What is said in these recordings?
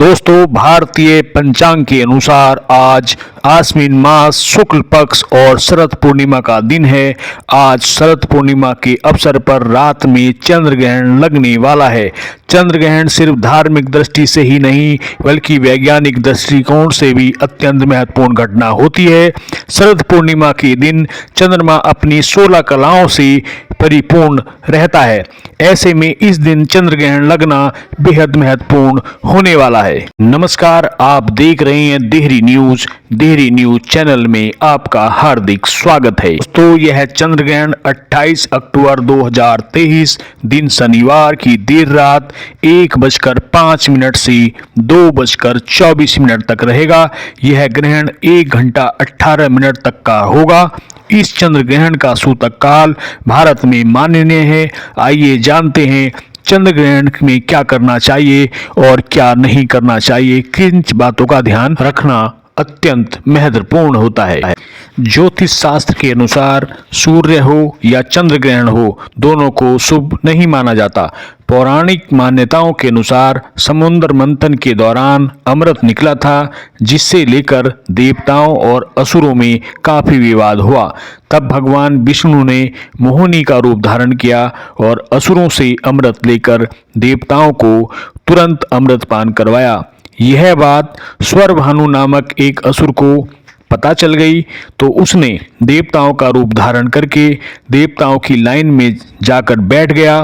दोस्तों, भारतीय पंचांग के अनुसार आज आश्विन मास शुक्ल पक्ष और शरद पूर्णिमा का दिन है। आज शरद पूर्णिमा के अवसर पर रात में चंद्र ग्रहण लगने वाला है। चंद्र ग्रहण सिर्फ धार्मिक दृष्टि से ही नहीं बल्कि वैज्ञानिक दृष्टिकोण से भी अत्यंत महत्वपूर्ण घटना होती है। शरद पूर्णिमा के दिन चंद्रमा अपनी 16 कलाओं से परिपूर्ण रहता है। ऐसे में इस दिन चंद्र ग्रहण लगना बेहद महत्वपूर्ण होने वाला है। नमस्कार, आप देख रहे हैं देहरी न्यूज चैनल में आपका हार्दिक स्वागत है। तो यह चंद्र ग्रहण 28 अक्टूबर 2023 दिन शनिवार की देर रात 1:05 से 2:24 तक रहेगा। यह ग्रहण 1 घंटा 18 मिनट तक का होगा। इस चंद्र ग्रहण का सूतक काल भारत में मान्य है। आइए जानते हैं चंद्र ग्रहण में क्या करना चाहिए और क्या नहीं करना चाहिए, किन बातों का ध्यान रखना अत्यंत महत्वपूर्ण होता है। ज्योतिष शास्त्र के अनुसार सूर्य हो या चंद्र ग्रहण हो, दोनों को शुभ नहीं माना जाता। पौराणिक मान्यताओं के अनुसार समुद्र मंथन के दौरान अमृत निकला था, जिससे लेकर देवताओं और असुरों में काफी विवाद हुआ। तब भगवान विष्णु ने मोहिनी का रूप धारण किया और असुरों से अमृत लेकर देवताओं को तुरंत अमृत पान करवाया। यह बात स्वरभानु नामक एक असुर को पता चल गई, तो उसने देवताओं का रूप धारण करके देवताओं की लाइन में जाकर बैठ गया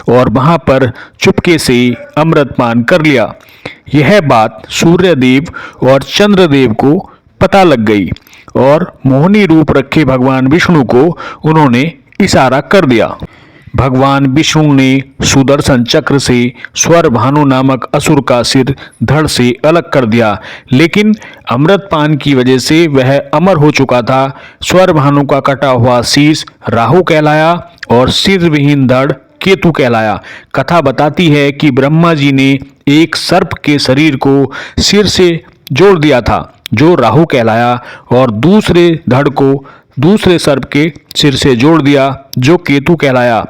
और वहां पर चुपके से अमृत पान कर लिया। यह बात सूर्यदेव और चंद्रदेव को पता लग गई और मोहिनी रूप रखे भगवान विष्णु को उन्होंने इशारा कर दिया। भगवान विष्णु ने सुदर्शन चक्र से स्वरभानु नामक असुर का सिर धड़ से अलग कर दिया, लेकिन अमृत पान की वजह से वह अमर हो चुका था। स्वरभानु का कटा हुआ शीश राहु कहलाया और सिर विहीन धड़ केतु कहलाया। कथा बताती है कि ब्रह्मा जी ने एक सर्प के शरीर को सिर से जोड़ दिया था, जो राहु कहलाया, और दूसरे धड़ को दूसरे सर्प के सिर से जोड़ दिया, जो केतु कहलाया।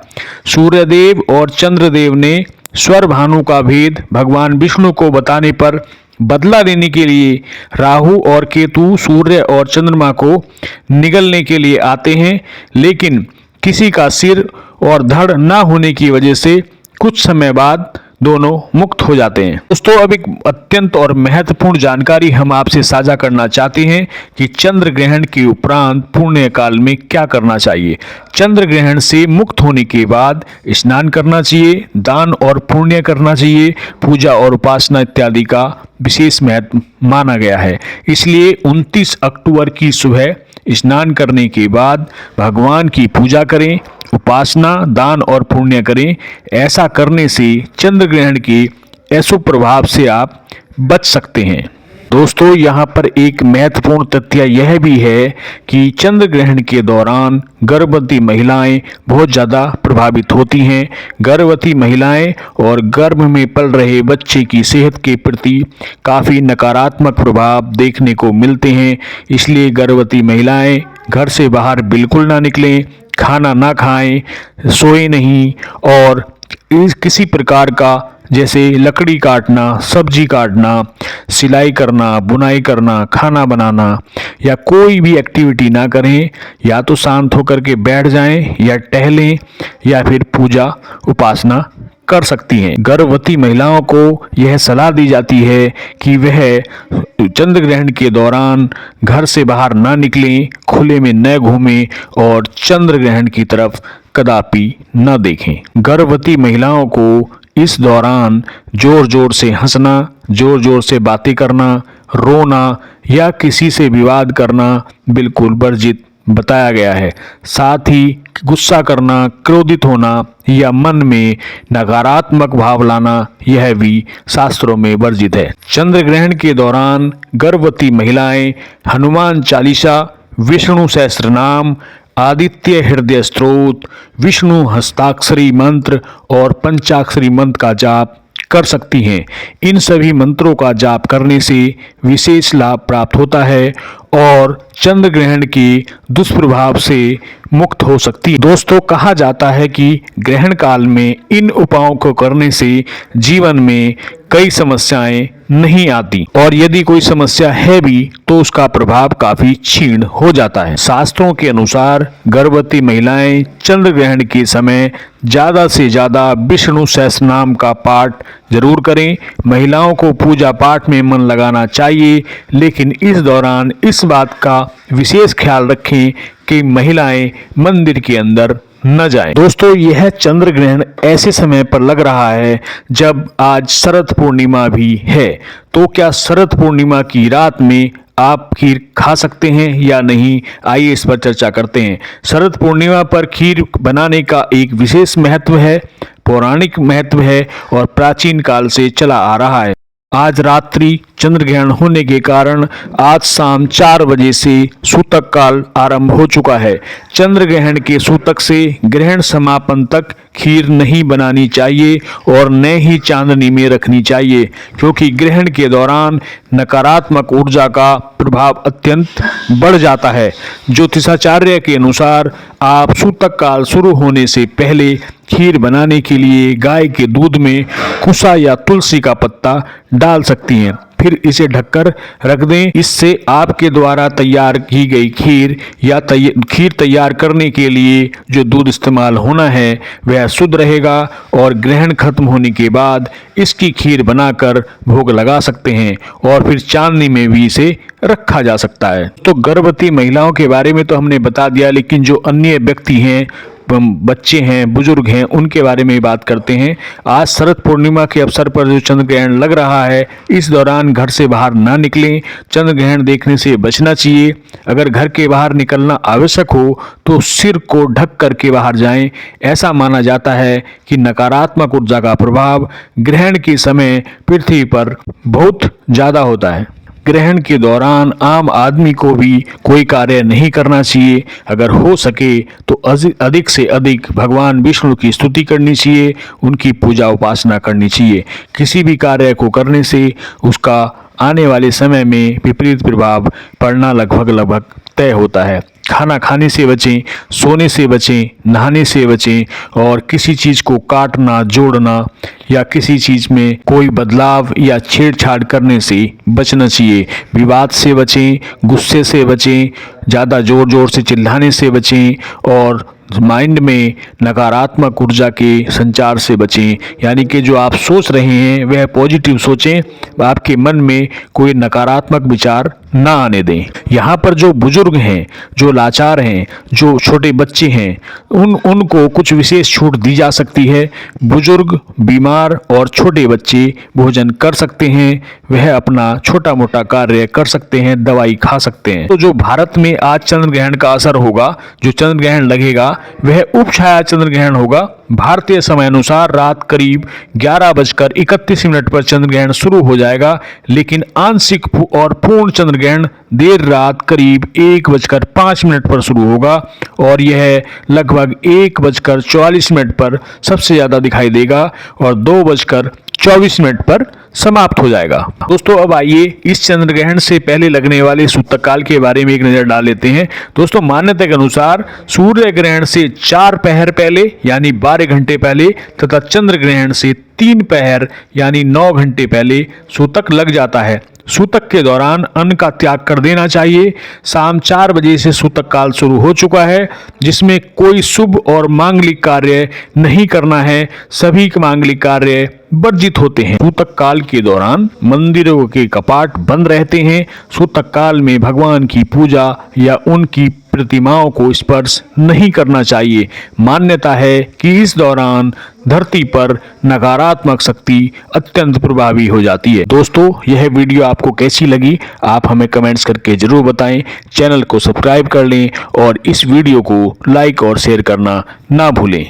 सूर्यदेव और चंद्रदेव ने स्वरभानु का भेद भगवान विष्णु को बताने पर बदला लेने के लिए राहु और केतु सूर्य और चंद्रमा को निगलने के लिए आते हैं, लेकिन किसी का सिर और धड़ ना होने की वजह से कुछ समय बाद दोनों मुक्त हो जाते हैं। दोस्तों, अब एक अत्यंत और महत्वपूर्ण जानकारी हम आपसे साझा करना चाहते हैं कि चंद्र ग्रहण के उपरांत पुण्य काल में क्या करना चाहिए। चंद्र ग्रहण से मुक्त होने के बाद स्नान करना चाहिए, दान और पुण्य करना चाहिए, पूजा और उपासना इत्यादि का विशेष महत्व माना गया है। इसलिए 29 अक्टूबर की सुबह स्नान करने के बाद भगवान की पूजा करें, उपासना, दान और पुण्य करें। ऐसा करने से चंद्र ग्रहण के अशुभ प्रभाव से आप बच सकते हैं। दोस्तों, यहाँ पर एक महत्वपूर्ण तथ्य यह भी है कि चंद्र ग्रहण के दौरान गर्भवती महिलाएं बहुत ज़्यादा प्रभावित होती हैं। गर्भवती महिलाएं और गर्भ में पल रहे बच्चे की सेहत के प्रति काफ़ी नकारात्मक प्रभाव देखने को मिलते हैं। इसलिए गर्भवती महिलाएं घर से बाहर बिल्कुल ना निकलें, खाना ना खाएं, सोए नहीं, और किसी प्रकार का जैसे लकड़ी काटना, सब्जी काटना, सिलाई करना, बुनाई करना, खाना बनाना या कोई भी एक्टिविटी ना करें। या तो शांत होकर के बैठ जाएं या टहलें या फिर पूजा उपासना कर सकती हैं। गर्भवती महिलाओं को यह सलाह दी जाती है कि वह चंद्र ग्रहण के दौरान घर से बाहर ना निकलें, खुले में न घूमें और चंद्र ग्रहण की तरफ कदापि न देखें। गर्भवती महिलाओं को इस दौरान जोर जोर से हंसना, जोर जोर से बातें करना, रोना या किसी से विवाद करना बिल्कुल वर्जित बताया गया है। साथ ही गुस्सा करना, क्रोधित होना या मन में नकारात्मक भाव लाना, यह भी शास्त्रों में वर्जित है। चंद्र ग्रहण के दौरान गर्भवती महिलाएं हनुमान चालीसा, विष्णु सहस्त्रनाम, आदित्य हृदय स्तोत्र, विष्णु हस्ताक्षरी मंत्र और पंचाक्षरी मंत्र का जाप कर सकती हैं। इन सभी मंत्रों का जाप करने से विशेष लाभ प्राप्त होता है और चंद्र ग्रहण के दुष्प्रभाव से मुक्त हो सकती है। दोस्तों, कहा जाता है कि ग्रहण काल में इन उपायों को करने से जीवन में कई समस्याएं नहीं आती, और यदि कोई समस्या है भी तो उसका प्रभाव काफी क्षीण हो जाता है। शास्त्रों के अनुसार गर्भवती महिलाएं चंद्र ग्रहण के समय ज्यादा से ज्यादा विष्णु सहस्रनाम का पाठ जरूर करें। महिलाओं को पूजा पाठ में मन लगाना चाहिए, लेकिन इस दौरान इस बात का विशेष ख्याल रखें कि महिलाएं मंदिर के अंदर न जाएं। दोस्तों, यह चंद्र ग्रहण ऐसे समय पर लग रहा है जब आज शरद पूर्णिमा भी है। तो क्या शरद पूर्णिमा की रात में आप खीर खा सकते हैं या नहीं? आइए इस पर चर्चा करते हैं। शरद पूर्णिमा पर खीर बनाने का एक विशेष महत्व है, पौराणिक महत्व है और प्राचीन काल से चला आ रहा है। आज रात्रि चंद्र ग्रहण होने के कारण आज शाम 4 बजे से सूतक काल आरंभ हो चुका है। चंद्र ग्रहण के सूतक से ग्रहण समापन तक खीर नहीं बनानी चाहिए और न ही चांदनी में रखनी चाहिए, क्योंकि ग्रहण के दौरान नकारात्मक ऊर्जा का प्रभाव अत्यंत बढ़ जाता है। ज्योतिषाचार्य के अनुसार आप सूतक काल शुरू होने से पहले खीर बनाने के लिए गाय के दूध में कुसा या तुलसी का पत्ता डाल सकती हैं, फिर इसे ढककर रख दें। इससे आपके द्वारा तैयार की गई खीर या खीर तैयार करने के लिए जो दूध इस्तेमाल होना है वह शुद्ध रहेगा और ग्रहण खत्म होने के बाद इसकी खीर बनाकर भोग लगा सकते हैं और फिर चांदनी में भी इसे रखा जा सकता है। तो गर्भवती महिलाओं के बारे में तो हमने बता दिया, लेकिन जो अन्य व्यक्ति हैं, बच्चे हैं, बुजुर्ग हैं, उनके बारे में बात करते हैं। आज शरद पूर्णिमा के अवसर पर जो चंद्र ग्रहण लग रहा है, इस दौरान घर से बाहर ना निकलें। चंद्र ग्रहण देखने से बचना चाहिए। अगर घर के बाहर निकलना आवश्यक हो तो सिर को ढक करके बाहर जाएं। ऐसा माना जाता है कि नकारात्मक ऊर्जा का प्रभाव ग्रहण के समय पृथ्वी पर बहुत ज्यादा होता है। ग्रहण के दौरान आम आदमी को भी कोई कार्य नहीं करना चाहिए। अगर हो सके तो अधिक से अधिक भगवान विष्णु की स्तुति करनी चाहिए, उनकी पूजा उपासना करनी चाहिए। किसी भी कार्य को करने से उसका आने वाले समय में विपरीत प्रभाव पड़ना लगभग तय होता है। खाना खाने से बचें, सोने से बचें, नहाने से बचें और किसी चीज़ को काटना, जोड़ना या किसी चीज़ में कोई बदलाव या छेड़छाड़ करने से बचना चाहिए। विवाद से बचें, गुस्से से बचें, ज़्यादा ज़ोर ज़ोर से चिल्लाने से बचें और माइंड में नकारात्मक ऊर्जा के संचार से बचें। यानी कि जो आप सोच रहे हैं वह पॉजिटिव सोचें, आपके मन में कोई नकारात्मक विचार ना आने दें। यहाँ पर जो बुजुर्ग हैं, जो लाचार हैं, जो छोटे बच्चे हैं, उनको कुछ विशेष छूट दी जा सकती है। बुजुर्ग, बीमार और छोटे बच्चे भोजन कर सकते हैं, वह अपना छोटा मोटा कार्य कर सकते हैं, दवाई खा सकते हैं। तो जो भारत में आज चंद्र ग्रहण का असर होगा, जो चंद्र ग्रहण लगेगा वह उपछाया चंद्र ग्रहण होगा। भारतीय समय अनुसार रात करीब 11:31 पर चंद्र ग्रहण शुरू हो जाएगा, लेकिन आंशिक और पूर्ण चंद्र ग्रहण देर रात करीब 1:05 पर शुरू होगा और यह लगभग 1:44 पर सबसे ज्यादा दिखाई देगा और 2:24 पर समाप्त हो जाएगा। दोस्तों, अब आइए इस चंद्र ग्रहण से पहले लगने वाले सूतक काल के बारे में एक नजर डाल लेते हैं। दोस्तों, मान्यता के अनुसार सूर्य ग्रहण से 4 पहर पहले यानी 12 घंटे पहले तथा चंद्र ग्रहण से 3 पहर यानी 9 घंटे पहले सूतक लग जाता है। सूतक के दौरान अन्न का त्याग कर देना चाहिए। शाम 4 बजे से सूतक काल शुरू हो चुका है, जिसमें कोई शुभ और मांगलिक कार्य नहीं करना है। सभी मांगलिक कार्य वर्जित होते हैं। सूतक काल के दौरान मंदिरों के कपाट बंद रहते हैं। सूतक काल में भगवान की पूजा या उनकी प्रतिमाओं को स्पर्श नहीं करना चाहिए। मान्यता है कि इस दौरान धरती पर नकारात्मक शक्ति अत्यंत प्रभावी हो जाती है। दोस्तों, यह वीडियो आपको कैसी लगी आप हमें कमेंट्स करके जरूर बताएं। चैनल को सब्सक्राइब कर लें और इस वीडियो को लाइक और शेयर करना ना भूलें।